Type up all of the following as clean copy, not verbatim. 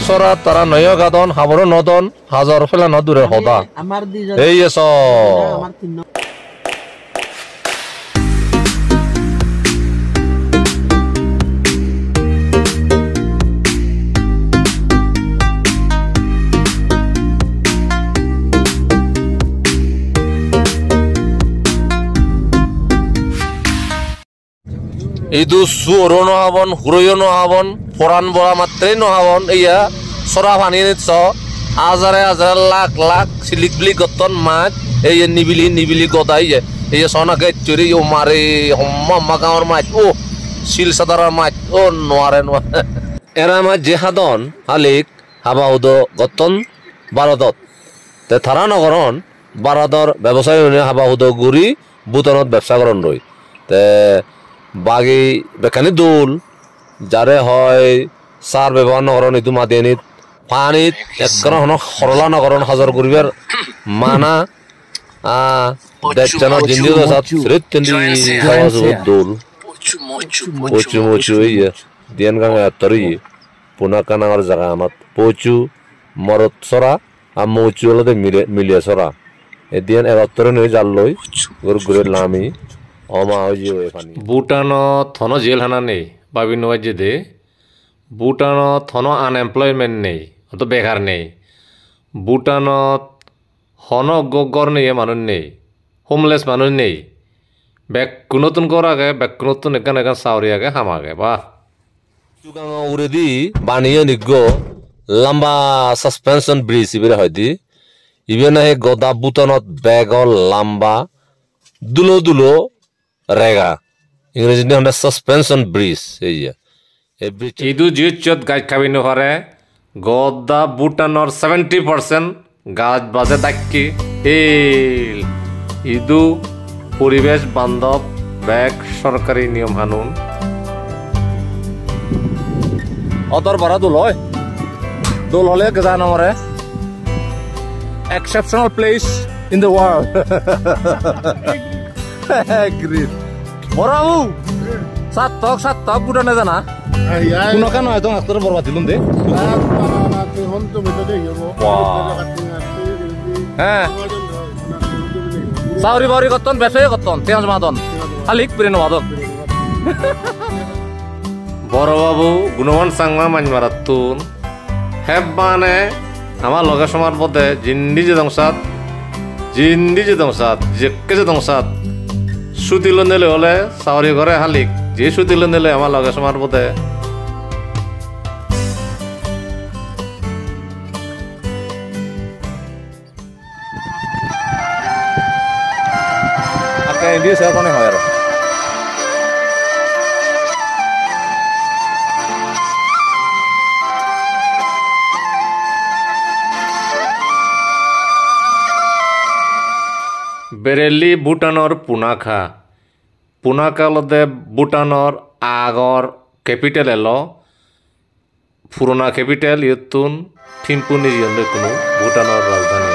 চৰা তাৰা নয় গাদন হাবৰো নদন হাজাৰ ফেলা নদূৰে সদা এই এছ ইদু সুরো নহাবন হুরইও নহাবন ফোরান বড়া মাত্রই নহাবন ইয়া সরা পানি নিচ্ছ হাজারে হাজার লাখ লাখ সিলিক বিলি গতন মাছ এই নিবিলি গদাই যে এই সনাকে চুরি ও মারে হম্মা গাঁৱৰ মাছ ও শিল সাদারার মাছ ও নোয়ারে এরা মাছ যে হাদন হালিক হাবাউদ গতন বারদত তে থারা নগরন বারাদর ব্যবসায়ী হাবাউদ গুড়ি বুতনত ব্যবসা করন রই তে বাগি বেকানি দোল যারে হয় সার ব্যবহার নগরণ ইদু মাদিয়ানিত পানিত একরণ সরলা নগরণ হাজার করিবার মানা দেখছানোর জিন্দি দশাত শ্রেত তেন্দি খাওয়া দোল পচু এই দিয়ান গাঙে আত্তরি পুনাকা নাঙর জায়গা আমার পচু মরত সরা আর মৌচু হলতে মিলিয়ে সরা এ দিয়ান একাত্তরে নই জাল লই ঘুরে লামি ভুটানত থনো জেল হানা নেই বাবি নয় যে দে ভুটানত থনো আনএমপ্লয়মেন্ট নেই অত বেকার নেই ভুটানত হন গর নেই মানুষ নেই হোমলেস মানুষ নেই ব্যাক নতুন কর আগে ব্যাক নতুন এখান এখান সাউরি আগে হামাগে বাহ উড়েদি বানিয়ে নিগ লম্বা সাসপেনশন ব্রিজ ইবেরে হয়দি ইবে না হে গদা ভুটানত বেগল লম্বা দুলো রেগা ইংরেজি নিয়ে সাসপেনশন ব্রিজ এই ইদু জিউচত গাছ খাবি নহরে গদা ভুটানর 70% গাছ বাজে দাক্কি হিল ইদু পরিবেশ বান্ধব ব্যাগ সরকারি নিয়ম হানুন অতর বারা দোল হলে গজা নমরে exceptional place in the world green বরাবু সাত তক বুটানে জানা কোন কেন হয়তো আস্তর বরবাদ দিলুন দে হ্যাঁ সাউরি বাউরি কতন বেসে কতন তেজ মাদন খালিক প্রেন মাদন বড় বাবু গুণবান সাংমা মানমারাতুন হেব মানে আমার লগে সমার মধ্যে জিন্দি যে দংসাত যেকে যে দংসাত সুতিল নেলে হলে চাউরি ঘরে হালিক যে সুতিল নেলে আমার লগে সমার বোধে হয় আর বেরেলি ভুটানর পুনাকালতে ভুটানর আগর ক্যাপিটাল এলো পুরোনা ক্যাপিটাল ইয়তুন থিম্পু নিজিয়ন্দে কোনো ভুটানর রাজধানী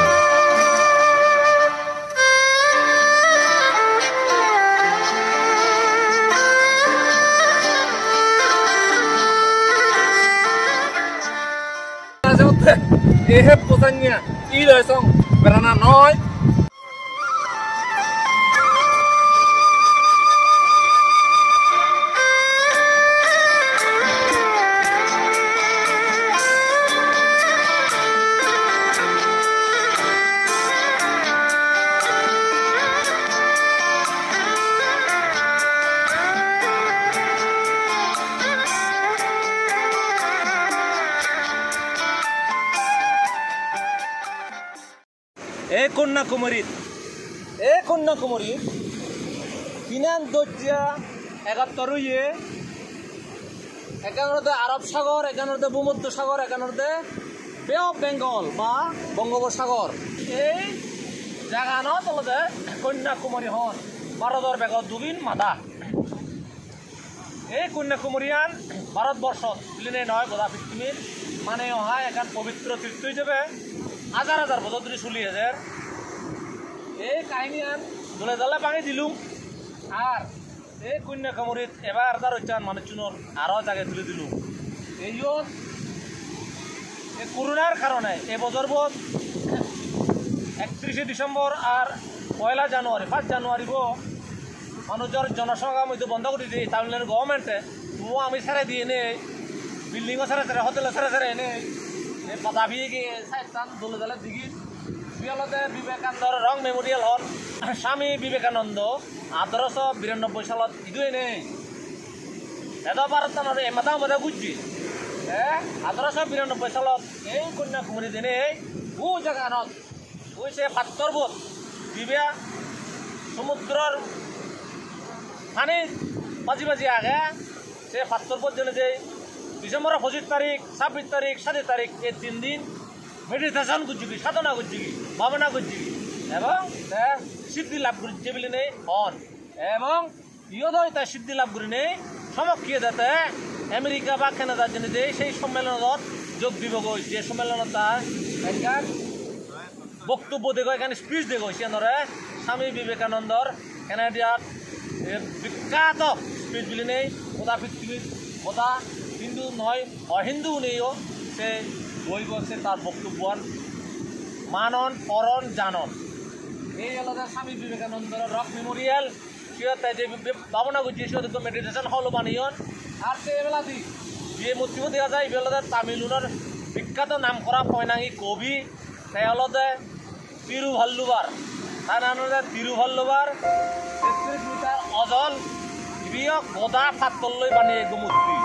এহে পোসানিয়া ই লয়সং বেরানা নয় কন্যাকুমারী কিনান দর্জা 71 একান্নতে আরব সাগর একান্নতে ভূমধ্য সাগর একান্নতে বে অফ বেঙ্গল বা বঙ্গোপসাগর এই জায়গা ন তলতে কন্যাকুমারী হন ভারতের বেগত দুবিন মাদা এই কন্যাকুমারিয়ান ভারতবর্ষত বুলিনে নয় গোটা পৃথিবীর মানে অহা এখান পবিত্র তীর্থ হিসেবে হাজার হাজার বছর ধরে চলি আছে এই কাহিনী আন দলে দলে পানি দিলুম আর এই কন্যাকুমারীত এবার তার হচ্ছে মানুষজনের আরও জায়গায় তুলে দিলুম এই করোনার কারণে এবছর বোধ 31 ডিসেম্বর আর 1 জানুয়ারি 5 জানুয়ারি মানুষের জনসমাগম হয়তো বন্ধ করে দিয়ে তামিলনাড়ু গভর্নমেন্টে আমি ছেড়ে দিয়ে নেই বিল্ডিংও ছেড়ে ছেড়ে হোটেলে ছেড়ে ছেড়ে নেই পাতাভি গিয়ে সাইডটান দলে দলে দিঘি বিয়ালতে বিবেকানন্দর রং মেমোরিয়াল হল স্বামী বিবেকানন্দ 1892 সালত ইদুয়ে নেই এত ভারত এমাথা মধ্যে বুঝছি 1892 সালত এই কন্যাকুমারী দিনে ও জায়গানত ওইসে পাত্তরবোধ বিবেয়া সমুদ্রর পানি বাজি বাজি আগে সে পাত্তরবোধ জেনে যে ডিসেম্বরের 25 তারিখ 26 তারিখ 27 তারিখ এই 3 দিন মেডিটেশন করছি সাধনা করছি ভাবনা করছি এবং সিদ্ধি লাভ করছে বলে নেই হন এবং ইয়দ তাই সিদ্ধি লাভ করে নেই সমক্ষীয় যাতে আমেরিকা বা কানাডার জন্য যে সেই সম্মেলনত যোগ দিব গই যে সম্মেলনত তার বক্তব্য দেখো এখানে স্পিচ দেখো সে ধরে স্বামী বিবেকানন্দর কানাডিয়ার বিখ্যাত স্পিচ বলে নেই ওটা পৃথিবীর ওটা হিন্দু নয় অহিন্দু নেইও সে বই বলছে তার বক্তব্য মানন পরন জানন এই আলাদা স্বামী বিবেকানন্দর রক মেমোরিয়াল সিহতে যে ভাবনা করছি সিহতে মেডিটেশন হল বানিয়ন আর সে এবেলা দি যে মূর্তিও দেখা যায় এবেলাতে তামিলুনার বিখ্যাত নাম করা পয়নাঙ্গি কবি তাই আলাদা তিরুভাল্লুবার তার নাম হচ্ছে তিরুভাল্লুবার 33 মিটার অজল গদা পাত্তর বানিয়ে মূর্তি